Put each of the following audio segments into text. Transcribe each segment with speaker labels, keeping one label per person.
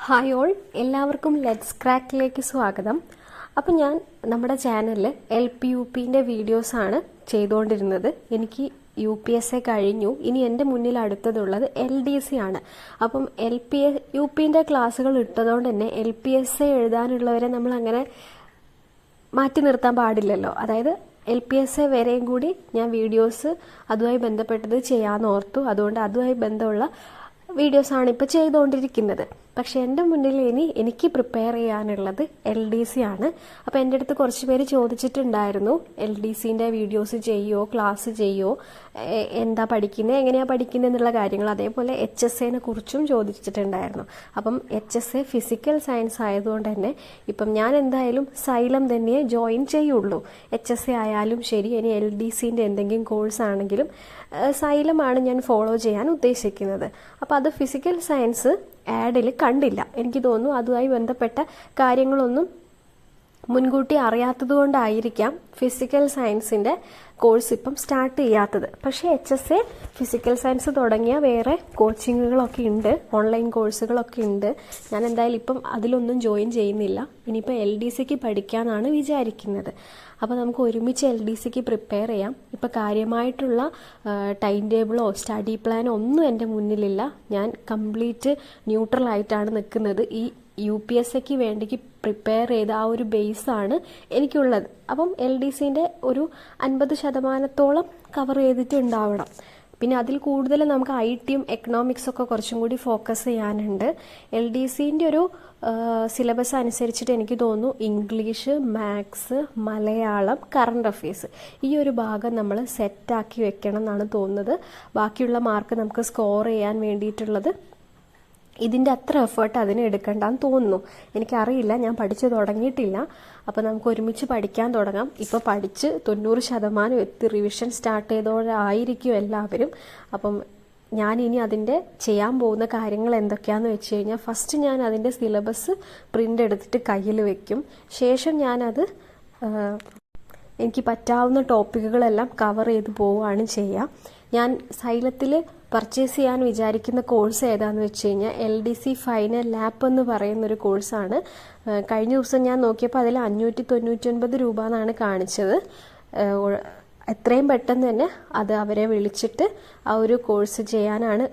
Speaker 1: Hi all, എല്ലാവർക്കും let's ക്രാക്കിലേക്ക് സ്വാഗതം. അപ്പം ഞാൻ നമ്മുടെ ചാനലിൽ LP-UPൻ്റെ വീഡിയോസാണ് ചെയ്തുകൊണ്ടിരുന്നത്. എനിക്ക് UPSA കഴിഞ്ഞു. ഇനി എൻ്റെ മുന്നിൽ അടുത്തതുള്ളത് LDC ആണ്. അപ്പം UPൻ്റെ ക്ലാസ്സുകൾ ഇട്ടതുകൊണ്ട് തന്നെ LPSA എഴുതാനുള്ളവരെ നമ്മൾ അങ്ങനെ മാറ്റി നിർത്താൻ പാടില്ലല്ലോ. അതായത് LPSA വരെയും കൂടി ഞാൻ വീഡിയോസ് അതുമായി ബന്ധപ്പെട്ടത് ചെയ്യാമെന്ന് ഓർത്തു. അതുകൊണ്ട് അതുമായി ബന്ധമുള്ള വീഡിയോസാണ് ഇപ്പോൾ ചെയ്തുകൊണ്ടിരിക്കുന്നത്. പക്ഷെ എൻ്റെ മുന്നിൽ എനിക്ക് പ്രിപ്പയർ ചെയ്യാനുള്ളത് LDC ആണ്. അപ്പോൾ എൻ്റെ അടുത്ത് കുറച്ച് പേര് ചോദിച്ചിട്ടുണ്ടായിരുന്നു, LDCൻ്റെ വീഡിയോസ് ചെയ്യുമോ, ക്ലാസ് ചെയ്യുമോ, എന്താ പഠിക്കുന്നത്, എങ്ങനെയാണ് പഠിക്കുന്നത് എന്നുള്ള കാര്യങ്ങൾ. അതേപോലെ HSAനെ കുറിച്ചും ചോദിച്ചിട്ടുണ്ടായിരുന്നു. അപ്പം HSA ഫിസിക്കൽ സയൻസ് ആയതുകൊണ്ട് തന്നെ ഇപ്പം ഞാൻ എന്തായാലും സൈലം തന്നെ ജോയിൻ ചെയ്യുള്ളൂ. HSA ആയാലും ശരി, ഇനി LDCൻ്റെ എന്തെങ്കിലും കോഴ്സ് ആണെങ്കിലും സൈലമാണ് ഞാൻ ഫോളോ ചെയ്യാൻ ഉദ്ദേശിക്കുന്നത്. അപ്പോൾ അത് ഫിസിക്കൽ സയൻസ് ആഡിൽ കണ്ടില്ല. എനിക്ക് തോന്നുന്നു അതുമായി ബന്ധപ്പെട്ട കാര്യങ്ങളൊന്നും മുൻകൂട്ടി അറിയാത്തത് കൊണ്ടായിരിക്കാം ഫിസിക്കൽ സയൻസിൻ്റെ കോഴ്സ് ഇപ്പം സ്റ്റാർട്ട് ചെയ്യാത്തത്. പക്ഷേ HSA ഫിസിക്കൽ സയൻസ് തുടങ്ങിയ വേറെ കോച്ചിങ്ങുകളൊക്കെ ഉണ്ട്, ഓൺലൈൻ കോഴ്സുകളൊക്കെ ഉണ്ട്. ഞാൻ എന്തായാലും ഇപ്പം അതിലൊന്നും ജോയിൻ ചെയ്യുന്നില്ല. ഇനിയിപ്പോൾ LDCക്ക് പഠിക്കാനാണ് വിചാരിക്കുന്നത്. അപ്പോൾ നമുക്ക് ഒരുമിച്ച് LDCക്ക് പ്രിപ്പയർ ചെയ്യാം. ഇപ്പോൾ കാര്യമായിട്ടുള്ള ടൈം ടേബിളോ സ്റ്റഡി പ്ലാനോ ഒന്നും എൻ്റെ മുന്നിലില്ല. ഞാൻ കംപ്ലീറ്റ് ന്യൂട്രലായിട്ടാണ് നിൽക്കുന്നത്. ഈ UPSAക്ക് വേണ്ടിക്ക് പ്രിപ്പയർ ചെയ്ത ആ ഒരു ബേസാണ് എനിക്കുള്ളത്. അപ്പം LDCൻ്റെ ഒരു 50% കവർ ചെയ്തിട്ടുണ്ടാവണം. പിന്നെ അതിൽ കൂടുതൽ നമുക്ക് IT-യും എക്കണോമിക്സൊക്കെ കുറച്ചും കൂടി ഫോക്കസ് ചെയ്യാനുണ്ട്. LDCൻ്റെ ഒരു സിലബസ് അനുസരിച്ചിട്ട് എനിക്ക് തോന്നുന്നു English, maths, Malayalam, current affairs ഈ ഒരു ഭാഗം നമ്മൾ സെറ്റാക്കി വെക്കണം എന്നാണ് തോന്നുന്നത്. ബാക്കിയുള്ള മാർക്ക് നമുക്ക് സ്കോർ ചെയ്യാൻ വേണ്ടിയിട്ടുള്ളത് ഇതിൻ്റെ അത്ര എഫേർട്ട് അതിന് എടുക്കേണ്ടെന്ന് തോന്നുന്നു. എനിക്കറിയില്ല, ഞാൻ പഠിച്ചു തുടങ്ങിയിട്ടില്ല. അപ്പോൾ നമുക്ക് ഒരുമിച്ച് പഠിക്കാൻ തുടങ്ങാം. ഇപ്പോൾ പഠിച്ച് 90% എത്തി റിവിഷൻ സ്റ്റാർട്ട് ചെയ്തോടായിരിക്കും എല്ലാവരും. അപ്പം ഞാനിനി അതിൻ്റെ ചെയ്യാൻ പോകുന്ന കാര്യങ്ങൾ എന്തൊക്കെയാണെന്ന് വെച്ച് കഴിഞ്ഞാൽ, ഫസ്റ്റ് ഞാൻ അതിൻ്റെ സിലബസ് പ്രിൻ്റ് എടുത്തിട്ട് കയ്യിൽ വെക്കും. ശേഷം ഞാനത് എനിക്ക് പറ്റാവുന്ന ടോപ്പിക്കുകളെല്ലാം കവർ ചെയ്ത് പോവുകയാണ് ചെയ്യുക. ഞാൻ സൈലത്തിൽ പർച്ചേസ് ചെയ്യാൻ വിചാരിക്കുന്ന കോഴ്സ് ഏതാണെന്ന് വെച്ച് കഴിഞ്ഞാൽ LDC ഫൈനൽ ലാപ്പ് എന്ന് പറയുന്നൊരു കോഴ്സാണ്. കഴിഞ്ഞ ദിവസം ഞാൻ നോക്കിയപ്പോൾ അതിൽ 599 രൂപ എന്നാണ് കാണിച്ചത്. എത്രയും പെട്ടെന്ന് തന്നെ അത് അവരെ വിളിച്ചിട്ട് ആ ഒരു കോഴ്സ് ചെയ്യാനാണ്,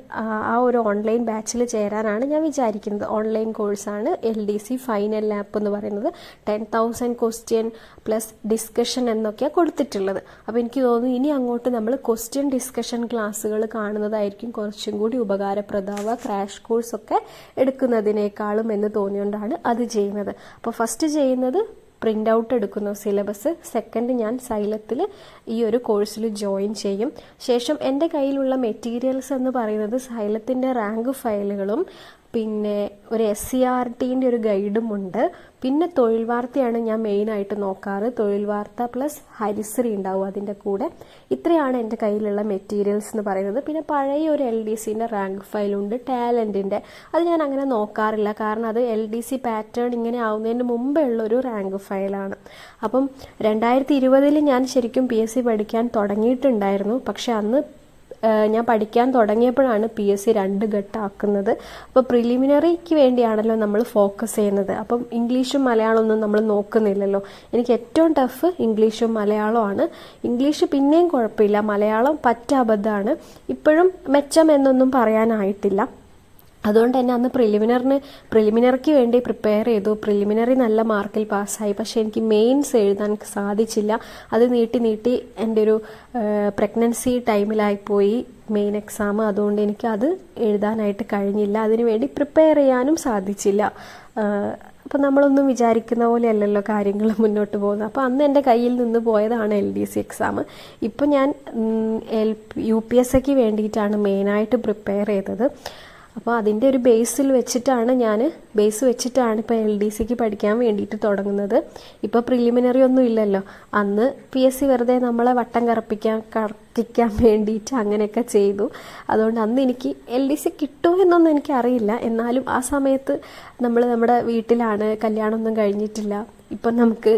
Speaker 1: ആ ഒരു ഓൺലൈൻ ബാച്ചിൽ ചേരാനാണ് ഞാൻ വിചാരിക്കുന്നത്. ഓൺലൈൻ കോഴ്സാണ് LDC ഫൈനൽ ലാപ്പ് എന്ന് പറയുന്നത്. 10,000 ക്വസ്റ്റ്യൻ പ്ലസ് ഡിസ്കഷൻ എന്നൊക്കെയാണ് കൊടുത്തിട്ടുള്ളത്. അപ്പോൾ എനിക്ക് തോന്നുന്നു ഇനി അങ്ങോട്ട് നമ്മൾ ക്വസ്റ്റ്യൻ ഡിസ്കഷൻ ക്ലാസ്സുകൾ കാണുന്നതായിരിക്കും കുറച്ചും കൂടി ഉപകാരപ്രദമാവുക, ക്രാഷ് കോഴ്സൊക്കെ എടുക്കുന്നതിനേക്കാളും എന്ന് തോന്നിയോണ്ടാണ് അത് ചെയ്യുന്നത്. അപ്പോൾ ഫസ്റ്റ് ചെയ്യുന്നത് പ്രിൻ്റ് ഔട്ട് എടുക്കുന്നു സിലബസ്. സെക്കൻഡ് ഞാൻ സൈലത്തിൽ ഈ ഒരു കോഴ്സിൽ ജോയിൻ ചെയ്യും. ശേഷം എൻ്റെ കയ്യിലുള്ള മെറ്റീരിയൽസ് എന്ന് പറയുന്നത് സൈലത്തിൻ്റെ റാങ്ക് ഫയലുകളും പിന്നെ ഒരു SCERTൻ്റെ ഒരു ഗൈഡും ഉണ്ട്. പിന്നെ തൊഴിൽ വാർത്തയാണ് ഞാൻ മെയിനായിട്ട് നോക്കാറ്. തൊഴിൽ വാർത്ത പ്ലസ് ഹരിശ്രീ ഉണ്ടാവും അതിൻ്റെ കൂടെ. ഇത്രയാണ് എൻ്റെ കയ്യിലുള്ള മെറ്റീരിയൽസ് എന്ന് പറയുന്നത്. പിന്നെ പഴയ ഒരു LDCൻ്റെ റാങ്ക് ഫയലുണ്ട്, ടാലൻറ്റിൻ്റെ. അത് ഞാൻ അങ്ങനെ നോക്കാറില്ല, കാരണം അത് LDC പാറ്റേൺ ഇങ്ങനെ ആവുന്നതിന് മുമ്പേ ഉള്ളൊരു റാങ്ക് ഫയലാണ്. അപ്പം 2020 ഞാൻ ശരിക്കും PSC പഠിക്കാൻ തുടങ്ങിയിട്ടുണ്ടായിരുന്നു. പക്ഷെ അന്ന് ഞാൻ പഠിക്കാൻ തുടങ്ങിയപ്പോഴാണ് PSC 2 ഘട്ടമാക്കുന്നത്. അപ്പോൾ പ്രിലിമിനറിക്ക് വേണ്ടിയാണല്ലോ നമ്മൾ ഫോക്കസ് ചെയ്യുന്നത്. അപ്പം ഇംഗ്ലീഷും മലയാളമൊന്നും നമ്മൾ നോക്കുന്നില്ലല്ലോ. എനിക്ക് ഏറ്റവും ടഫ് ഇംഗ്ലീഷും മലയാളമാണ്. ഇംഗ്ലീഷ് പിന്നെയും കുഴപ്പമില്ല, മലയാളം പറ്റ അബദ്ധമാണ്. ഇപ്പോഴും മെച്ചം എന്നൊന്നും പറയാനായിട്ടില്ല. അതുകൊണ്ട് തന്നെ അന്ന് പ്രിലിമിനറിക്ക് വേണ്ടി പ്രിപ്പയർ ചെയ്തു. പ്രിലിമിനറി നല്ല മാർക്കിൽ പാസ്സായി. പക്ഷേ എനിക്ക് മെയിൻസ് എഴുതാൻ സാധിച്ചില്ല. അത് നീട്ടി എൻ്റെ ഒരു പ്രഗ്നൻസി ടൈമിലായിപ്പോയി മെയിൻ എക്സാം. അതുകൊണ്ട് എനിക്ക് അത് എഴുതാനായിട്ട് കഴിഞ്ഞില്ല. അതിനുവേണ്ടി പ്രിപ്പയർ ചെയ്യാനും സാധിച്ചില്ല. അപ്പം നമ്മളൊന്നും വിചാരിക്കുന്ന പോലെയല്ലല്ലോ കാര്യങ്ങൾ മുന്നോട്ട് പോകുന്നത്. അപ്പോൾ അന്ന് എൻ്റെ കയ്യിൽ നിന്ന് പോയതാണ് LDC എക്സാം. ഇപ്പം ഞാൻ UPSAക്ക് വേണ്ടിയിട്ടാണ് മെയിനായിട്ട് പ്രിപ്പയർ ചെയ്തത്. അപ്പോൾ അതിൻ്റെ ഒരു ബേസ് വെച്ചിട്ടാണ് ഇപ്പോൾ LDCക്ക് പഠിക്കാൻ വേണ്ടിയിട്ട് തുടങ്ങുന്നത്. ഇപ്പോൾ പ്രിലിമിനറി ഒന്നും ഇല്ലല്ലോ. അന്ന് PSC വെറുതെ നമ്മളെ വട്ടം കറക്കിക്കാൻ വേണ്ടിയിട്ട് അങ്ങനെയൊക്കെ ചെയ്തു. അതുകൊണ്ട് അന്ന് എനിക്ക് LDC കിട്ടുമോ എന്നൊന്നും എനിക്കറിയില്ല. എന്നാലും ആ സമയത്ത് നമ്മുടെ വീട്ടിലാണ്, കല്യാണമൊന്നും കഴിഞ്ഞിട്ടില്ല. ഇപ്പം നമുക്ക്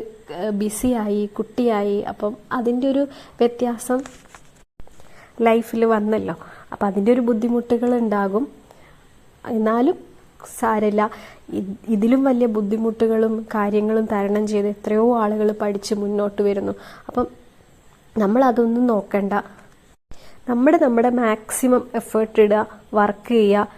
Speaker 1: ബിസിയായി, കുട്ടിയായി. അപ്പം അതിൻ്റെ ഒരു വ്യത്യാസം ലൈഫിൽ വന്നല്ലോ. അപ്പം അതിൻ്റെ ഒരു ബുദ്ധിമുട്ടുകൾ ഉണ്ടാകും. എന്നാലും സാരമില്ല, ഇതിലും വലിയ ബുദ്ധിമുട്ടുകളും കാര്യങ്ങളും തരണം ചെയ്ത് എത്രയോ ആളുകൾ പഠിച്ച് മുന്നോട്ട് വരുന്നു. അപ്പം നമ്മളതൊന്നും നോക്കണ്ട. നമ്മുടെ മാക്സിമം എഫേർട്ട് ഇടുക, വർക്ക് ചെയ്യുക,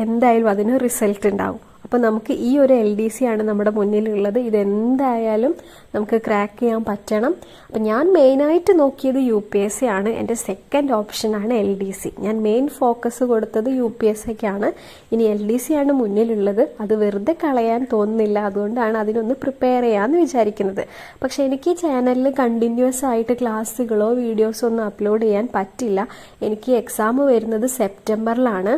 Speaker 1: എന്തായാലും അതിന് റിസൾട്ട് ഉണ്ടാവും. അപ്പോൾ നമുക്ക് ഈ ഒരു LDC ആണ് നമ്മുടെ മുന്നിലുള്ളത്. ഇതെന്തായാലും നമുക്ക് ക്രാക്ക് ചെയ്യാൻ പറ്റണം. അപ്പം ഞാൻ മെയിനായിട്ട് നോക്കിയത് UPSC ആണ്. എൻ്റെ സെക്കൻഡ് ഓപ്ഷനാണ് LDC. ഞാൻ മെയിൻ ഫോക്കസ് കൊടുത്തത് UPSCക്കാണ്. ഇനി LDC ആണ് മുന്നിലുള്ളത്. അത് വെറുതെ കളയാൻ തോന്നുന്നില്ല, അതുകൊണ്ടാണ് അതിനൊന്ന് പ്രിപ്പയർ ചെയ്യാമെന്ന് വിചാരിക്കുന്നത്. പക്ഷെ എനിക്ക് ഈ ചാനലിൽ കണ്ടിന്യൂസ് ആയിട്ട് ക്ലാസ്സുകളോ വീഡിയോസോ ഒന്നും അപ്ലോഡ് ചെയ്യാൻ പറ്റില്ല. എനിക്ക് എക്സാം വരുന്നത് സെപ്റ്റംബറിലാണ്.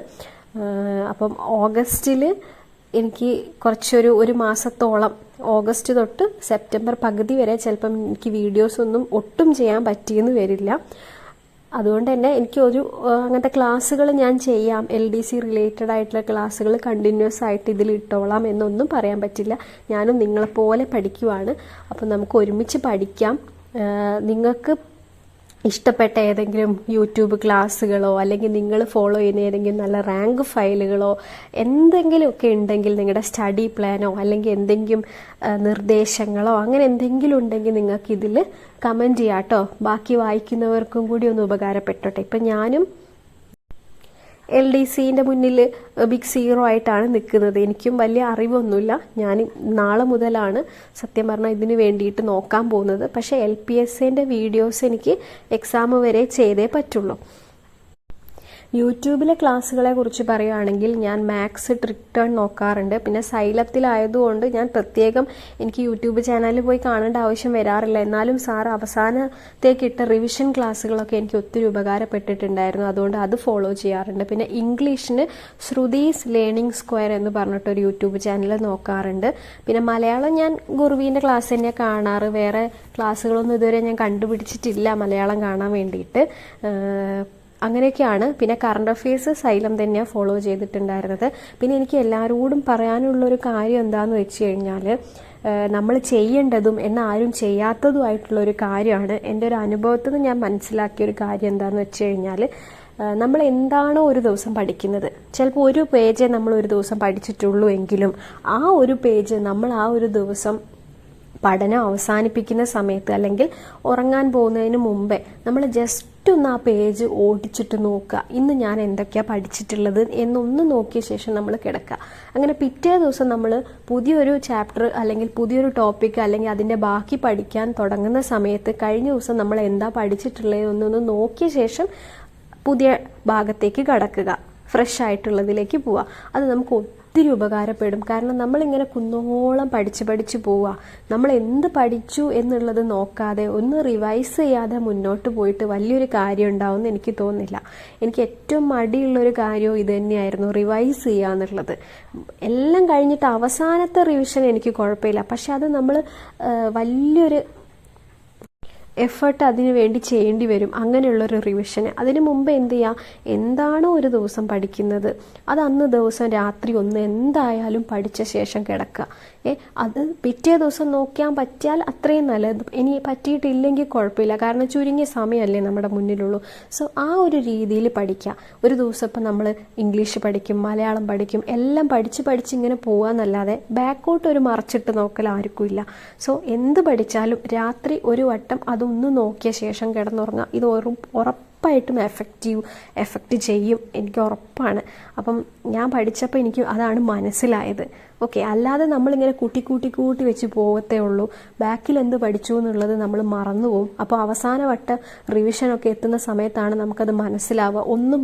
Speaker 1: അപ്പം ഓഗസ്റ്റിൽ എനിക്ക് ഒരു മാസത്തോളം, ഓഗസ്റ്റ് തൊട്ട് സെപ്റ്റംബർ പകുതി വരെ ചിലപ്പം എനിക്ക് വീഡിയോസ് ഒന്നും ഒട്ടും ചെയ്യാൻ പറ്റിയെന്ന് വരില്ല. അതുകൊണ്ട് തന്നെ അങ്ങനത്തെ ക്ലാസ്സുകൾ ഞാൻ ചെയ്യാം, LDC റിലേറ്റഡ് ആയിട്ടുള്ള ക്ലാസ്സുകൾ കണ്ടിന്യൂസ് ആയിട്ട് ഇതിൽ ഇട്ടോളാം എന്നൊന്നും പറയാൻ പറ്റില്ല. ഞാനും നിങ്ങളെപ്പോലെ പഠിക്കുവാണ്. അപ്പം നമുക്ക് ഒരുമിച്ച് പഠിക്കാം. നിങ്ങൾക്ക് ഇഷ്ടപ്പെട്ട ഏതെങ്കിലും യൂട്യൂബ് ക്ലാസ്സുകളോ അല്ലെങ്കിൽ നിങ്ങൾ ഫോളോ ചെയ്യുന്ന ഏതെങ്കിലും നല്ല റാങ്ക് ഫയലുകളോ എന്തെങ്കിലുമൊക്കെ ഉണ്ടെങ്കിൽ, നിങ്ങളുടെ സ്റ്റഡി പ്ലാനോ അല്ലെങ്കിൽ എന്തെങ്കിലും നിർദ്ദേശങ്ങളോ അങ്ങനെ എന്തെങ്കിലും ഉണ്ടെങ്കിൽ നിങ്ങൾക്ക് ഇതിൽ കമൻറ്റ് ചെയ്യാം കേട്ടോ. ബാക്കി വായിക്കുന്നവർക്കും കൂടി ഒന്ന് ഉപകാരപ്പെട്ടോട്ടെ. ഇപ്പം ഞാനും LDCൻ്റെ മുന്നിൽ ബിഗ് സീറോ ആയിട്ടാണ് നിൽക്കുന്നത്. എനിക്കും വലിയ അറിവൊന്നുമില്ല. ഞാൻ നാളെ മുതലാണ് സത്യം പറഞ്ഞാൽ ഇതിന് വേണ്ടിയിട്ട് നോക്കാൻ പോകുന്നത്. പക്ഷേ LPSCൻ്റെ വീഡിയോസ് എനിക്ക് എക്സാം വരെ ചെയ്തേ പറ്റുള്ളൂ. യൂട്യൂബിലെ ക്ലാസ്സുകളെ കുറിച്ച് പറയുകയാണെങ്കിൽ ഞാൻ മാത്സ് ട്രിക്ക് ടേൺ നോക്കാറുണ്ട്. പിന്നെ സൈലത്തിലായതുകൊണ്ട് ഞാൻ പ്രത്യേകം എനിക്ക് യൂട്യൂബ് ചാനലിൽ പോയി കാണേണ്ട ആവശ്യം വരാറില്ല. എന്നാലും സാർ അവസാനത്തേക്ക് ഇട്ട റിവിഷൻ ക്ലാസ്സുകളൊക്കെ എനിക്ക് ഒത്തിരി ഉപകാരപ്പെട്ടിട്ടുണ്ടായിരുന്നു. അതുകൊണ്ട് അത് ഫോളോ ചെയ്യാറുണ്ട്. പിന്നെ ഇംഗ്ലീഷിന് ശ്രുതീസ് ലേണിംഗ് സ്ക്വയർ എന്ന് പറഞ്ഞിട്ടൊരു യൂട്യൂബ് ചാനൽ നോക്കാറുണ്ട്. പിന്നെ മലയാളം ഞാൻ ഗുരുവിൻ്റെ ക്ലാസ് തന്നെ കാണാറ്. വേറെ ക്ലാസ്സുകളൊന്നും ഇതുവരെ ഞാൻ കണ്ടുപിടിച്ചിട്ടില്ല മലയാളം കാണാൻ വേണ്ടിയിട്ട്. അങ്ങനെയൊക്കെയാണ്. പിന്നെ കറണ്ട് അഫെയർസ് സൈലം തന്നെയാണ് ഫോളോ ചെയ്തിട്ടുണ്ടായിരുന്നത്. പിന്നെ എനിക്ക് എല്ലാവരോടും പറയാനുള്ളൊരു കാര്യം എന്താണെന്ന് വെച്ച് കഴിഞ്ഞാൽ, നമ്മൾ ചെയ്യേണ്ടതും എന്നാൽ ആരും ചെയ്യാത്തതുമായിട്ടുള്ളൊരു കാര്യമാണ്. എൻ്റെ ഒരു അനുഭവത്തിൽ നിന്ന് ഞാൻ മനസ്സിലാക്കിയൊരു കാര്യം എന്താണെന്ന് വെച്ച് കഴിഞ്ഞാൽ, നമ്മൾ എന്താണോ ഒരു ദിവസം പഠിക്കുന്നത്, ചിലപ്പോൾ ഒരു പേജേ നമ്മൾ ഒരു ദിവസം പഠിച്ചിട്ടുള്ളൂ എങ്കിലും ആ ഒരു പേജ് നമ്മൾ ആ ഒരു ദിവസം പഠനം അവസാനിപ്പിക്കുന്ന സമയത്ത് അല്ലെങ്കിൽ ഉറങ്ങാൻ പോകുന്നതിന് മുമ്പേ നമ്മൾ ജസ്റ്റ് ഒന്ന് ആ പേജ് ഓടിച്ചിട്ട് നോക്കുക. ഇന്ന് ഞാൻ എന്തൊക്കെയാണ് പഠിച്ചിട്ടുള്ളത് എന്നൊന്ന് നോക്കിയ ശേഷം നമ്മൾ കിടക്കുക. അങ്ങനെ പിറ്റേ ദിവസം നമ്മൾ പുതിയൊരു ചാപ്റ്റർ അല്ലെങ്കിൽ പുതിയൊരു ടോപ്പിക് അല്ലെങ്കിൽ അതിൻ്റെ ബാക്കി പഠിക്കാൻ തുടങ്ങുന്ന സമയത്ത് കഴിഞ്ഞ ദിവസം നമ്മൾ എന്താ പഠിച്ചിട്ടുള്ളത് എന്നൊന്ന് നോക്കിയ ശേഷം പുതിയ ഭാഗത്തേക്ക് കടക്കുക, ഫ്രഷ് ആയിട്ടുള്ളതിലേക്ക് പോവുക. അത് നമുക്ക് ഒത്തിരി ഉപകാരപ്പെടും. കാരണം നമ്മളിങ്ങനെ കുന്നോളം പഠിച്ച് പോവുക. നമ്മൾ എന്ത് പഠിച്ചു എന്നുള്ളത് നോക്കാതെ ഒന്ന് റിവൈസ് ചെയ്യാതെ മുന്നോട്ട് പോയിട്ട് വലിയൊരു കാര്യം ഉണ്ടാവുമെന്ന് എനിക്ക് തോന്നുന്നില്ല. എനിക്ക് ഏറ്റവും മടിയുള്ളൊരു കാര്യവും ഇത് തന്നെയായിരുന്നു, റിവൈസ് ചെയ്യുക എന്നുള്ളത്. എല്ലാം കഴിഞ്ഞിട്ട് അവസാനത്തെ റിവിഷൻ എനിക്ക് കുഴപ്പമില്ല. പക്ഷെ അത് നമ്മൾ വലിയൊരു എഫേർട്ട് അതിനു വേണ്ടി ചെയ്യേണ്ടി വരും അങ്ങനെയുള്ളൊരു റിവിഷന്. അതിനു മുമ്പ് എന്ത് ചെയ്യുക, എന്താണോ ഒരു ദിവസം പഠിക്കുന്നത് അത് അന്ന് ദിവസം രാത്രി ഒന്ന് എന്തായാലും പഠിച്ച ശേഷം കിടക്കുക. അത് പിറ്റേ ദിവസം നോക്കാൻ പറ്റിയാൽ അത്രയും നല്ലത്. ഇനി പറ്റിയിട്ടില്ലെങ്കിൽ കുഴപ്പമില്ല, കാരണം ചുരുങ്ങിയ സമയമല്ലേ നമ്മുടെ മുന്നിലുള്ളൂ. സോ ആ ഒരു രീതിയിൽ പഠിക്കുക. ഒരു ദിവസം ഇപ്പം നമ്മൾ ഇംഗ്ലീഷ് പഠിക്കും, മലയാളം പഠിക്കും, എല്ലാം പഠിച്ച് ഇങ്ങനെ പോകാമെന്നല്ലാതെ ബാക്കോട്ട് ഒരു മറച്ചിട്ട് നോക്കൽ ആർക്കും ഇല്ല. സോ എന്ത് പഠിച്ചാലും രാത്രി ഒരു വട്ടം അതൊന്ന് നോക്കിയ ശേഷം കിടന്നുറങ്ങുക. ഇത് ഉറപ്പായിട്ടും എഫക്റ്റ് ചെയ്യും, എനിക്ക് ഉറപ്പാണ്. അപ്പം ഞാൻ പഠിച്ചപ്പോൾ എനിക്ക് അതാണ് മനസ്സിലായത്. ഓക്കെ, അല്ലാതെ നമ്മളിങ്ങനെ കൂട്ടി വെച്ച് പോകത്തേ ഉള്ളൂ. ബാക്കിൽ എന്ത് പഠിച്ചു എന്നുള്ളത് നമ്മൾ മറന്നു പോകും. അപ്പോൾ അവസാന വട്ട റിവിഷനൊക്കെ എത്തുന്ന സമയത്താണ് നമുക്കത് മനസ്സിലാവുക. ഒന്നും